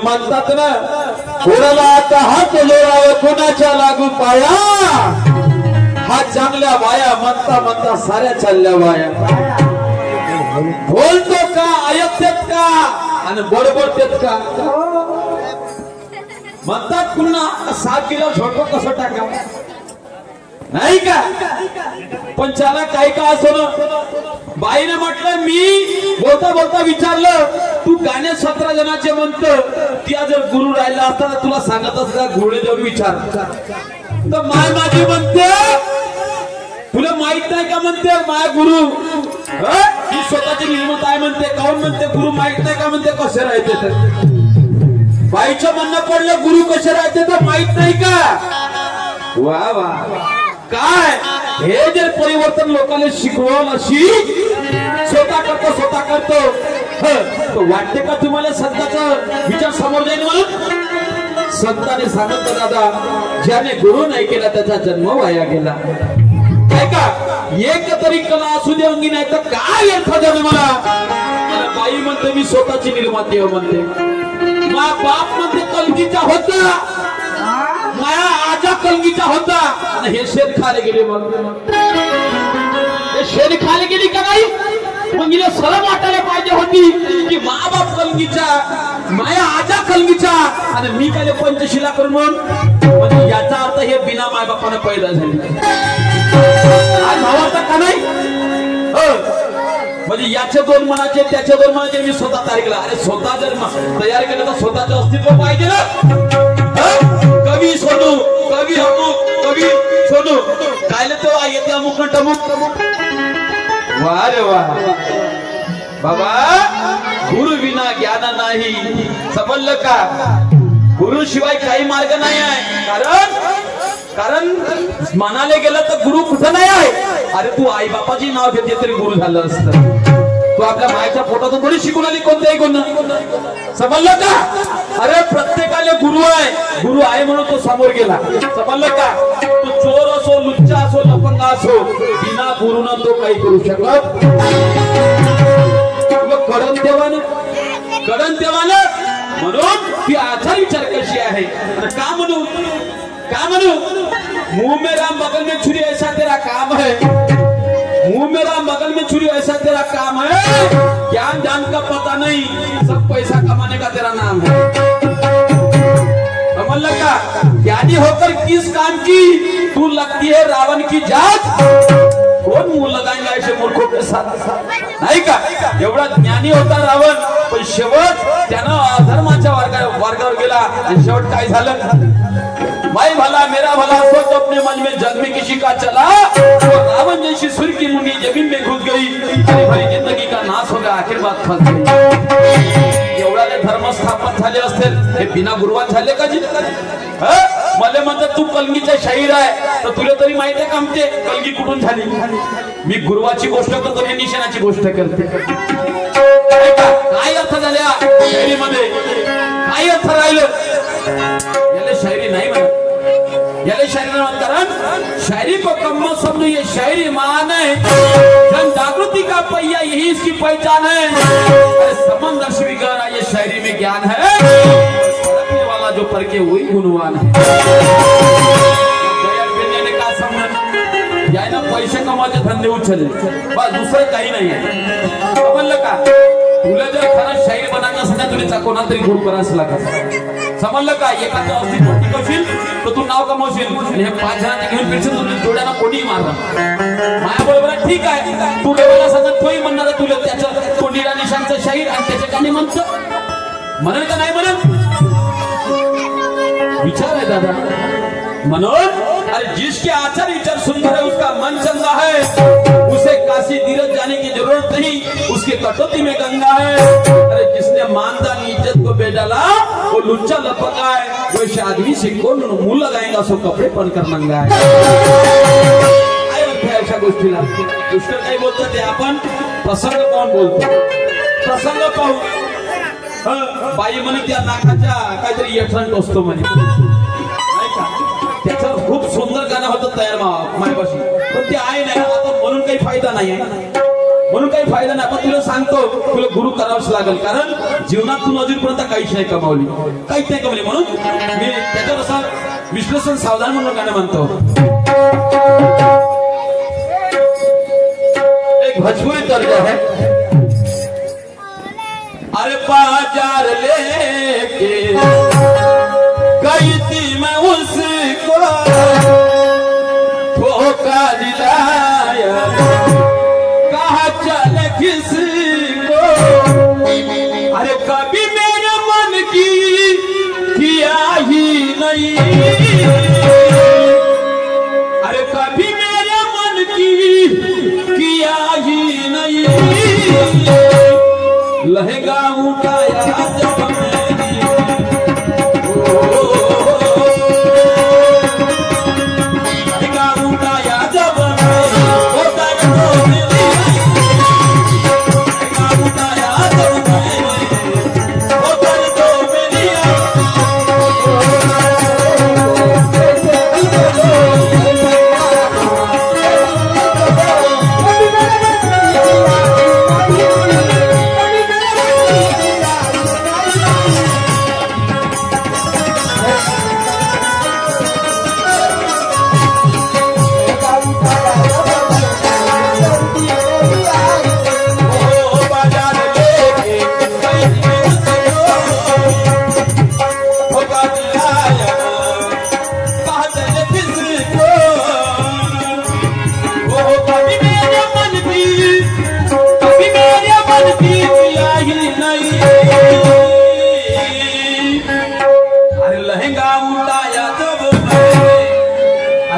म्हणतात ना, कोणाला आता हात जोडावं कोणाच्या लागू पाया, हा चांगल्या बाया म्हणता म्हणता साऱ्या चालल्या बाया. बोलतो का ऐकतात का आणि बडबडतात का. म्हणतात पुन्हा 7 किलो झोटो कसं टाका नाही का. पण त्याला काही का असो ना, बाईने म्हटलं मी बोलता बोलता विचारलं, तू गाणे 17 जणांचे म्हणतो, त्या जर गुरु राहिला असता तर तुला सांगत असता घोडे देऊन विचार. तर माय माझी म्हणते, तुला माहित नाही का म्हणते माय गुरु ही स्वतःची निर्मत आहे म्हणते. काऊन म्हणते गुरु माहित नाही का म्हणते. कसे राहते तर बाईचं म्हणणं पडलं, गुरु कसे राहते तर माहित नाही का. वा वा काय हे जे परिवर्तन लोकांना शिकवलं अशी स्वतः करतो तो वाटते का तुम्हाला संताचा विचार समोर जाईल म्हणून. संताने सांगितलं दादा, ज्याने गुरु नाही केला त्याचा जन्म वाया गेला. काय का एक तरी कला असू दे अंगी, नाही तर काय अर्थ जन्माला. बाई म्हणते मी स्वतःची निर्माती म्हणते. मा बाप म्हणते कलगीचा होता, माया आजा कलगीचा होता. हे शेण खाले गेले. मग हे शेण खाले गेली का नाही. मग हिला सरळ वाटायला पाहिजे होती की मा बाप कलगीचा, माया आजा कलगीचा आणि मी काय पंचशिला करून. म्हणजे याचा अर्थ हे बिना माय बापाने पैदा झाले. आज भावाचा का नाही. म्हणजे याचे 2 मनाचे त्याचे 2 मनाचे मी स्वतः तयार केला. अरे स्वतः जर तयार केलं तर स्वतःचं अस्तित्व पाहिजे ना. कवी सोनू, कवी अमुक, कवी सोनू काय तो येते अमुक न टमुक. वा रे वा बाबा, गुरु विना ज्ञान नाही. समजलं का. गुरु शिवाय काही मार्ग नाही आहे. कारण म्हणाले गेलं तर गुरु कुठं नाही आहे. अरे तू आई बापाची नाव घेते तरी गुरु झालं असतं. तू आपल्या मायच्या पोटातून थोडी शिकून आली कोणत्याही गुण. समजलं का. अरे प्रत्येकाला गुरु आहे. गुरु आहे म्हणून तो समोर गेला. समजलं का. तो चोर असो, लुच्चा असो, लफंगा असो, बिना गुरुनं तो काही करू शकत. कडन देवानं म्हणून ती आचार विचार कशी आहे. का म्हणू मुंह में राम बगल में छुरी ऐसा तेरा काम है. मुंह में राम बगल में छुरी ऐसा तेरा काम है. ज्ञान जान का पता नहीं, सब पैसा कमाने का तेरा नाम है. समझ का. ज्ञानी होकर किस काम की तू लगती है रावण की जात. कौन मुंह लगाएगा ऐसे मूर्खों के साथ. नाही का. एवढा ज्ञानी होता रावण, पण शेवट त्यानं अधर्माच्या वर्गावर गेला. आणि शेवट काय झालं. भाई भला मेरा भला सोच अपने मन में, जग में किसी का चला तो रावण जैसी सुर की मुंडी जमीन में घुस गई. हरी भरी जिंदगी का नाश हो गया, आखिर बात फंस गई. एवढ्याने धर्म स्थापन झाले असतील, हे बिना गुरुवात झाले का जी. मला म्हणतात तू कलगीचा शाहीर आहे, तर तुला तरी माहिती आहे का आमचे कलगी कुठून झाली. मी गुरुवाची गोष्ट करतो, निशाणाची गोष्ट करते. काय अर्थ झाल्या शायरीमध्ये, काय अर्थ राहिलं. याला शायरी नाही म्हणत. याला शायरी नहीं. कारण शायरी को कम मत समझो, ये शायरी महान है. जन जागृति का पहिया यही इसकी पहचान है. अरे समंदर से भी गहरा ये शायरी में ज्ञान है. परखने वाला जो परखे वही गुणवान है. ने का समझ यायना पैसे कमाचे धंदे उचले बस, दुसरं काही नाही आहे. समजलं का. तुला जर खरं शायरी बनायचं असेल ना, तुला कोणाला तरी गुरु करायचं लागत. समजलं का. एखादं अस्तित्व टिकवशील तर तू नाव कमावशील. हे 5 जणांना घेऊन फिरशील, तुझ्या डोळ्याला कोणीही मारणार. माया बरोबर ठीक आहे. तू डोळ्याला सांगत तोही म्हणणार तुला त्याचं तोंडीला निशांचं शाहीर आणि त्याच्या गाणी म्हणतं. म्हणेल का नाही म्हणत. विचार आहे दादा. म्हणून अरे जिसके आचार विचार सुंदर है, उसका मन चंगा है, उसे काशी तीरथ जाने की जरूरत नहीं. जिसके कटौती में गंगा है। अरे जिसने मानदानी इज्जत को बेडाला वो लुच्चा लपका है। वैसे आदमी से कौन मुंह लगाएगा सो कपड़े पहनकर नंगा है। अशा गोष्टीला दुष्कर काही बोलतात ते आपण प्रसंग पाहून बोलतो। प्रसंग पाहून बाई म्हणे त्या नाकाच्या काहीतरी यक्षण टोचतो म्हणे नाही का। त्याचं खूप सुंदर गाणं होतं तयार माझ्यापाशी पण ते आहे नाही आता म्हणून काही फायदा नाही आहे म्हणून काही फायदा नाही। पण तुला सांगतो तुला गुरु करावंच लागेल कारण जीवनात तू अजूनपर्यंत काहीच नाही कमावली काहीच नाही कमावली म्हणून मी त्याच्यावर असं विश्लेषण सावधान म्हणून गाणं म्हणतो। भोजपुरी दर्जा है। अरे बाजार लेके गई थी मैं उसको धोखा दिलाया कहा चल किसको। अरे कभी मेरे मन की किया ही नहीं। अरे कभी मेरे मन की किया ही नहीं। लहंगा उठाया जब मैंने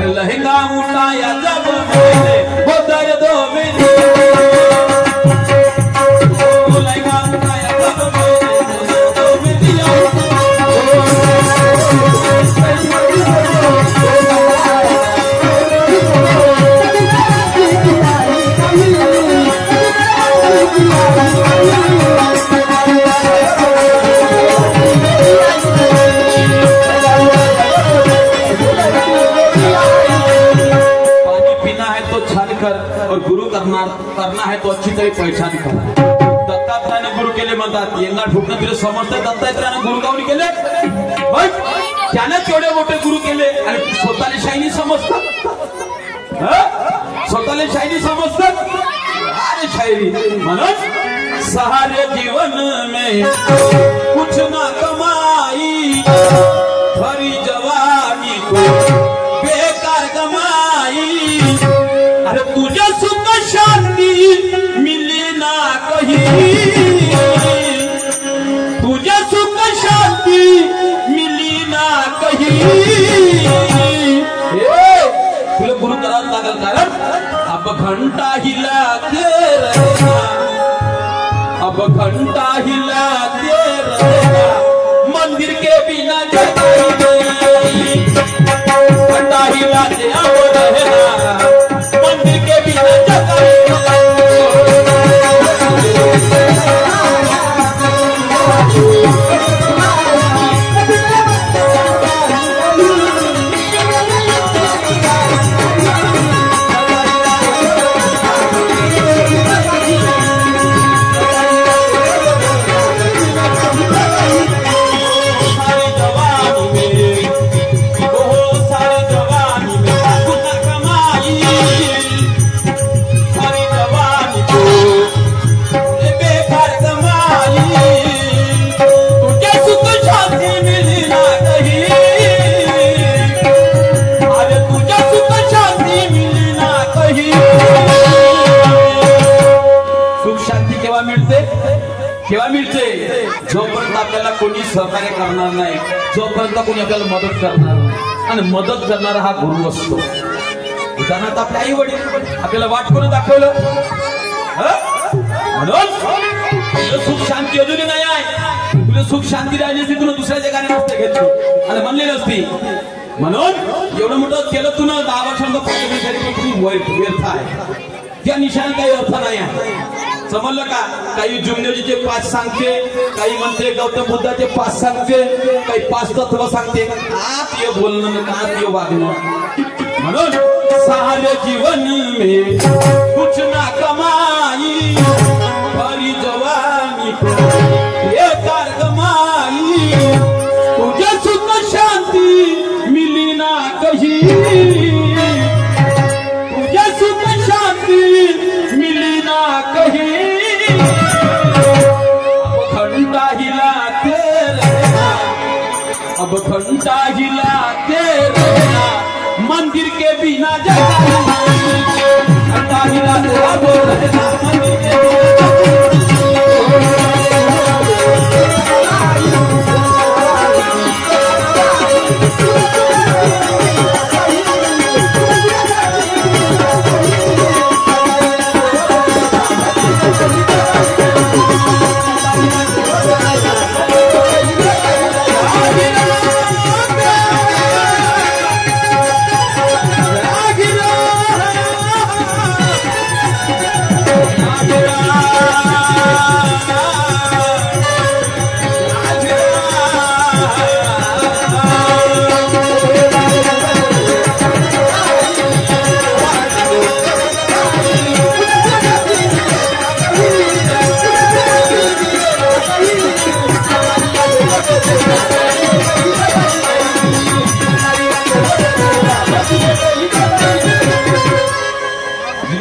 लहंगा उठाया जब मैंने होता तो मेरी लहंगा उठाया जब मैंने होता तो मेरी करना है तो अच्छी तरह पहचान करा। दत्तात्रयाने गुरु केले म्हणतात यंगा ठोकणं तुला समजतं दत्तात्रयाने गुरु काऊन केले त्याने तेवढे मोठे गुरु केले आणि स्वतःला शायनी समजतात स्वतःला शायनी समजतात। अरे शायरी म्हणून सहारे जीवन में कुछ ना कमाई भरी जवानी को बेकार कमाई। अरे तुझे सुख शांति मिली ना कहीं तुझे सुख शांति मिली ना कहीं। तुला गुरु करावं लागेल कारण अब घंटा हिलाते रहना अब घंटा हिलाते रहना मंदिर के बिना जगाई नहीं। घंटा हिलाते अब रहना मंदिर के बिना जगाई केव्हा मिळते जोपर्यंत आपल्याला कोणी सहकार्य करणार नाही जोपर्यंत कोणी आपल्याला मदत करणार नाही आणि मदत करणारा हा गुरु असतो। उदाहरणार्थ आपले आई वडील आपल्याला वाट करून दाखवलं म्हणून सुख शांती अजूनही नाही आहे. तुला सुख शांती राहिली असती तुला दुसऱ्या जगाने नसते घेतली आणि म्हणलेली असती. म्हणून एवढं मोठं केलं तू ना 10 वर्षांचा खूप व्यर्थ आहे. त्या निशाने काही अर्थ नाही आहे. समजलं का? काही जुमनेजीचे 5 सांगते, काही म्हणते गौतम बुद्धाचे 5 सांगते, काही 5 तत्व सांगते. आत ये बोलणं का ये वागणं. म्हणून सारे जीवन में कुछ ना कमाई भरी जवानी को ये कार कमाई. तुझे सुख शांती मिली ना कहीं, तुझे सुख शांती मिली ना कहीं. अब घंटा हिलाते रहना मंदिर के बिना जगह घंटा हिलाते रहना मंदिर के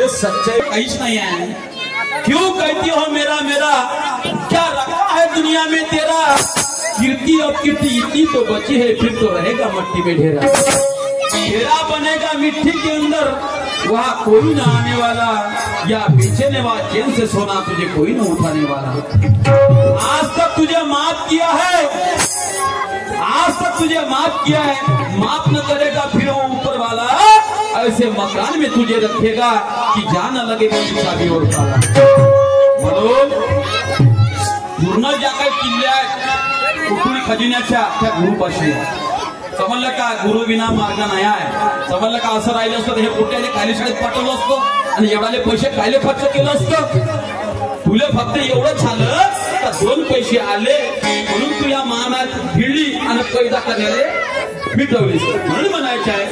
सच्चाई कहीं नहीं है. क्यों कहती हो मेरा मेरा, क्या रखा है दुनिया में तेरा. कीर्ति और कीर्ति इतनी तो बची है, फिर तो रहेगा मट्टी में ढेरा. ढेरा बनेगा मिट्टी के अंदर, वहाँ कोई ना आने वाला, या बेचने वाला चैन से सोना तुझे कोई ना उठाने वाला. आज तक तुझे माफ किया है, आज तक तुझे माफ किया है, माफ न करेगा फिर वो ऊपर वाला ऐसे मकान में तुझे रखेगा की जान न लगेगा चाबी और ताला. म्हणून पूर्ण ज्या काही किल्ल्या आहेत कुठून खजिन्याच्या त्या गुरुपाशी. समजलं का? गुरु विना मार्ग नाही आहे. समजलं का? असं राहिलं असतं हे पोट्याने खाली शाळेत पाठवलं असतं आणि एवढाले पैसे खायले खर्च केलं असतं. तुला फक्त एवढं झालं तर 2 पैसे आले म्हणून तू या महानात भिडली आणि पैदा करण्याला मिटवलीस. म्हणून म्हणायचं आहे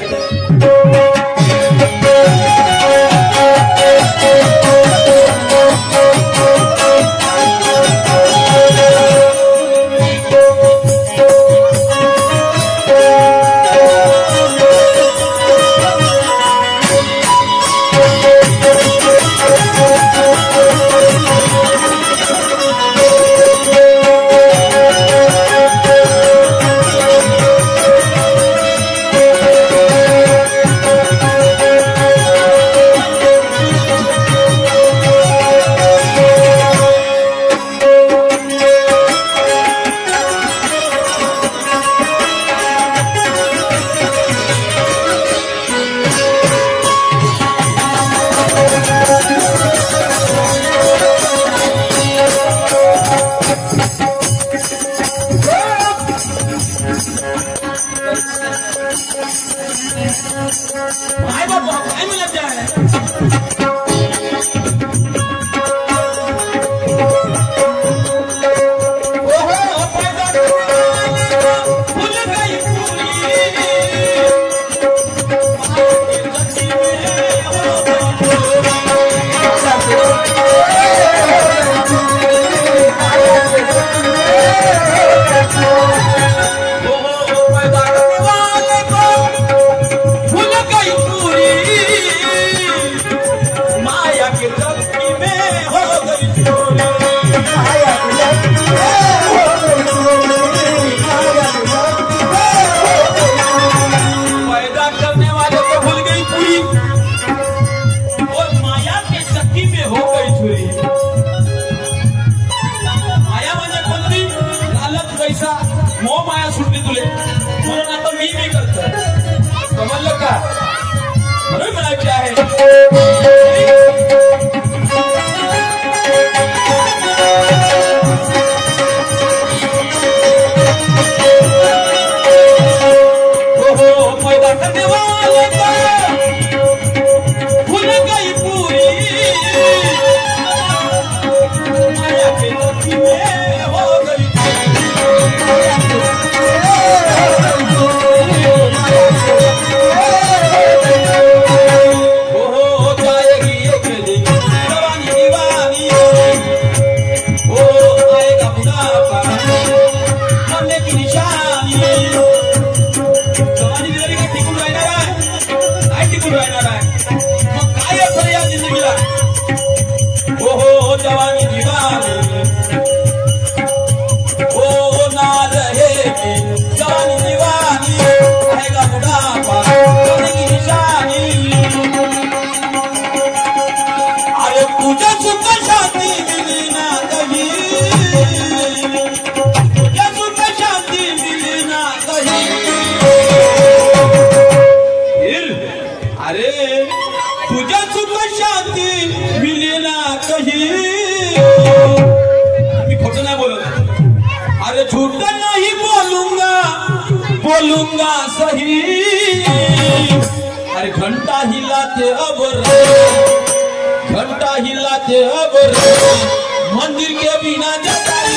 माया के राहणार आहे. मग काय असं या जिंदगीला. हो हो जवानी दिवानी हो ना रहेगी जवानी दीवानी रहेगा बुढ़ापा बनेगी निशानी. अरे तुझे सुख शांति मिली ना कहीं तुझे सुख शांति मिली ना कहीं. अरे तुझे सुख शांति मिली ना कहीं. मी खोटं नाही बोलत. अरे झूठ नहीं बोलूंगा बोलूंगा सही. अरे घंटा हिलाते अब घंटा हिलाते अब मंदिर के बिना जताई.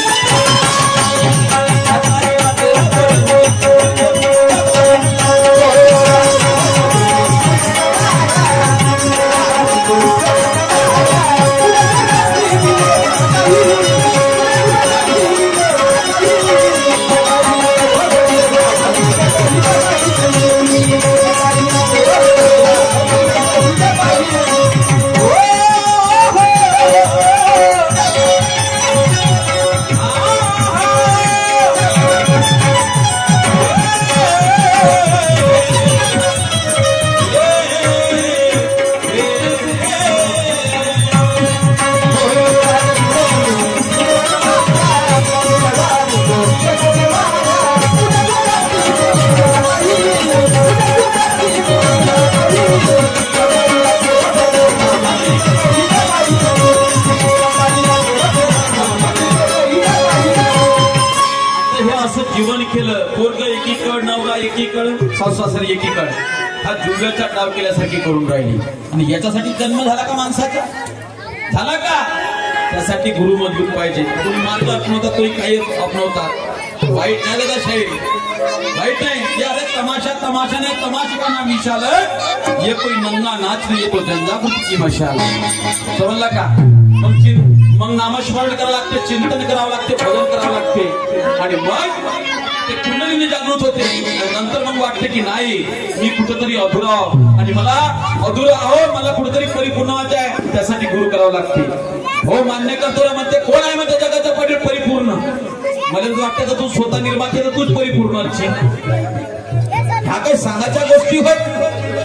जीवन केलं. पोरग एकीकड नवरा एकीकड सासू एकीकड. हा जुव्याचा डाव केल्यासारखी करून राहिली. आणि याच्यासाठी जन्म झाला का माणसाचा. झाला का. त्यासाठी गुरु मजबूत पाहिजे. तुम्ही मार्ग अपनवता तोही काही अपनवतात. वाईट नाही का शाहीर वाईट नाही. अरे तमाशा तमाशा नाही तमाशा का नाम विशाल ये कोई नंगा नाच नाही तो जनजागृती की मशाल. समजला का. मग नामस्मरण करावं लागते चिंतन करावं लागते भजन करावं लागते. आणि मग ते कुंडलीने जागृत होते. नंतर मग वाटते की नाही मी कुठेतरी अधुरा आणि मला अधुरा आहो मला कुठेतरी परिपूर्ण व्हायचं आहे. त्यासाठी गुरु करावं लागते. हो मान्य करतो ना म्हणते कोण आहे म्हणते जगाचा परिपूर्ण. मला जर वाटतं का तू स्वतः निर्माते तर तूच परिपूर्ण असशील. ह्या काही सांगायच्या गोष्टी होत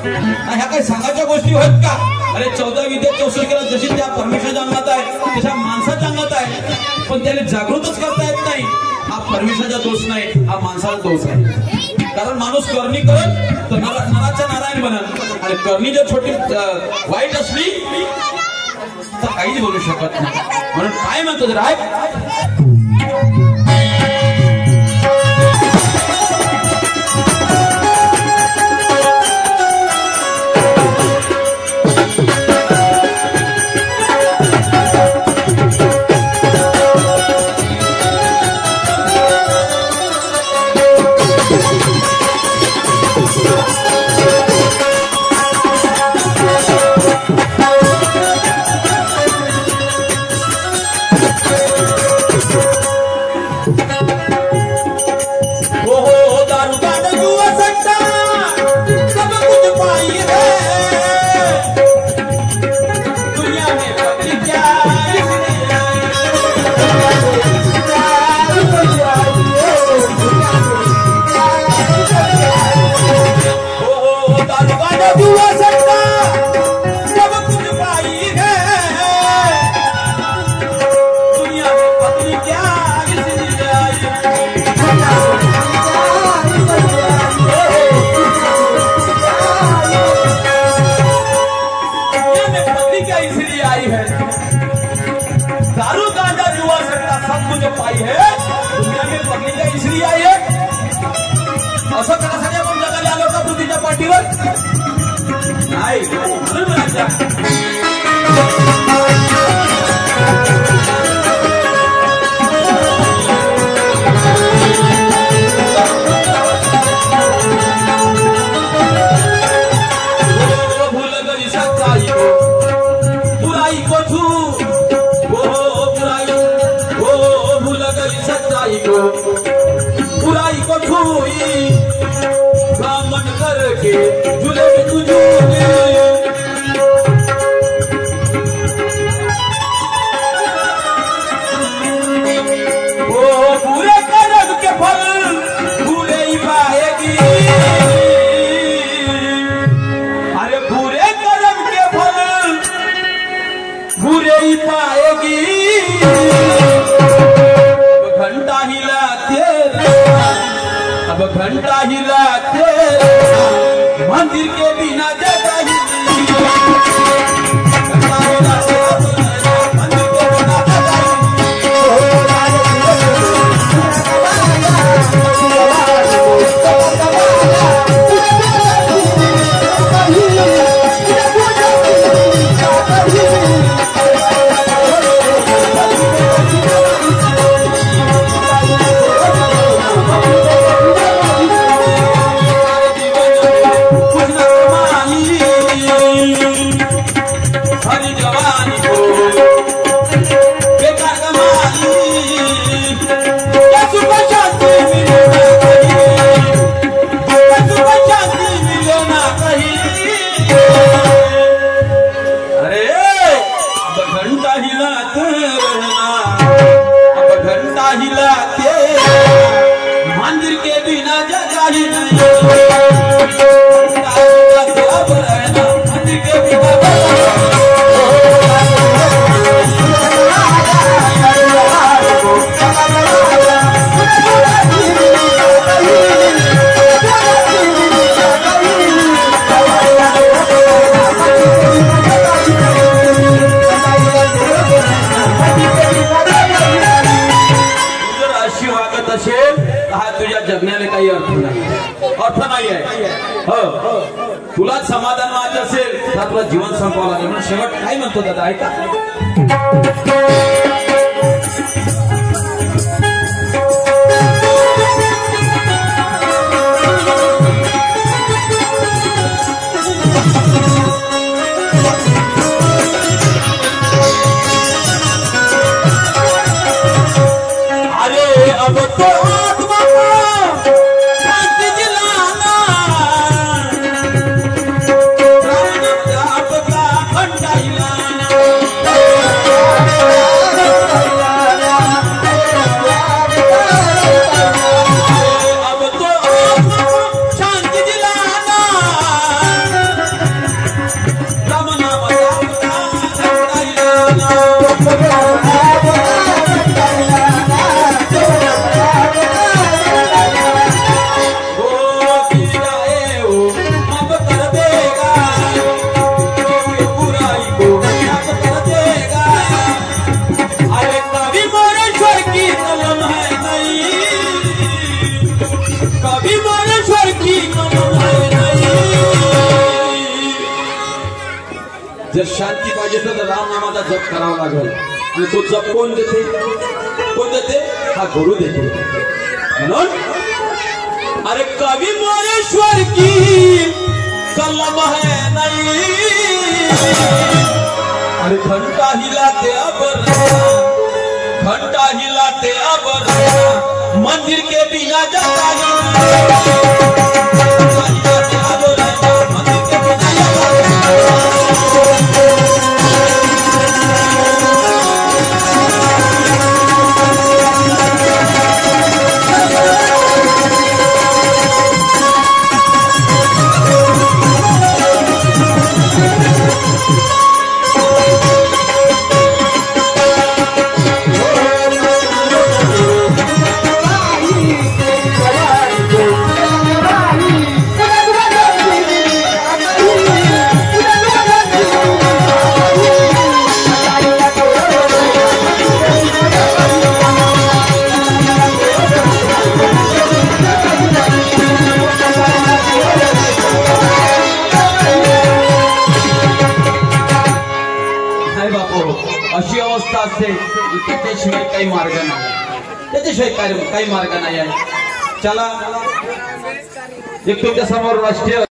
ह्या काही सांगायच्या गोष्टी होत का. अरे 14 विद्या 64 केला जशी त्या परमेश्वराच्या अंगात आहे तशा माणसाच्या अंगात आहे. पण त्याला जागृतच करता येत नाही. हा परमेश्वराचा दोष नाही हा माणसाचा दोष आहे. कारण माणूस करणी करत तर नराचा नारायण बनत. आणि करणी जर छोटी वाईट असली तर काहीच बोलू शकत नाही. म्हणून काय म्हणतो जर आहे दारू गांजा जुआ सट्टा सब कुछ पाई है दुनिया में पगली का इसलिए आई है. असं करासाठी आपण जगाला आलो का पृथ्वीच्या पाठीवर नाही. म्हणून भूल गई सच्चाई को बुराई को छू सच्चाई को बुराई को छुई ब्राह्मण करके झूले में तुझे घंटा हिलाते मंदिर के बिना जगह ही मंदिर के बिना जगह ही नहीं मंदिर के बिना तुझ्या जगण्याला काही अर्थ नाही आहे हो तुला समाधान व्हायचं असेल तर तुला जीवन संपवावं लागेल म्हणून शेवट काय म्हणतो दादा ऐका अरे अब तो जर शांती पाहिजे तर राम नामाचा जप करावा लागेल आणि तो जप कोण देते हा गुरु देते म्हणून अरे कवि मोरेश्वर की कलम है नहीं अरे घंटा हिलाते अब मंदिर के बिना जाता ही अशी अवस्था असते त्याच्याशिवाय काही मार्ग नाही आहे चला एक तुमच्या समोर राष्ट्रीय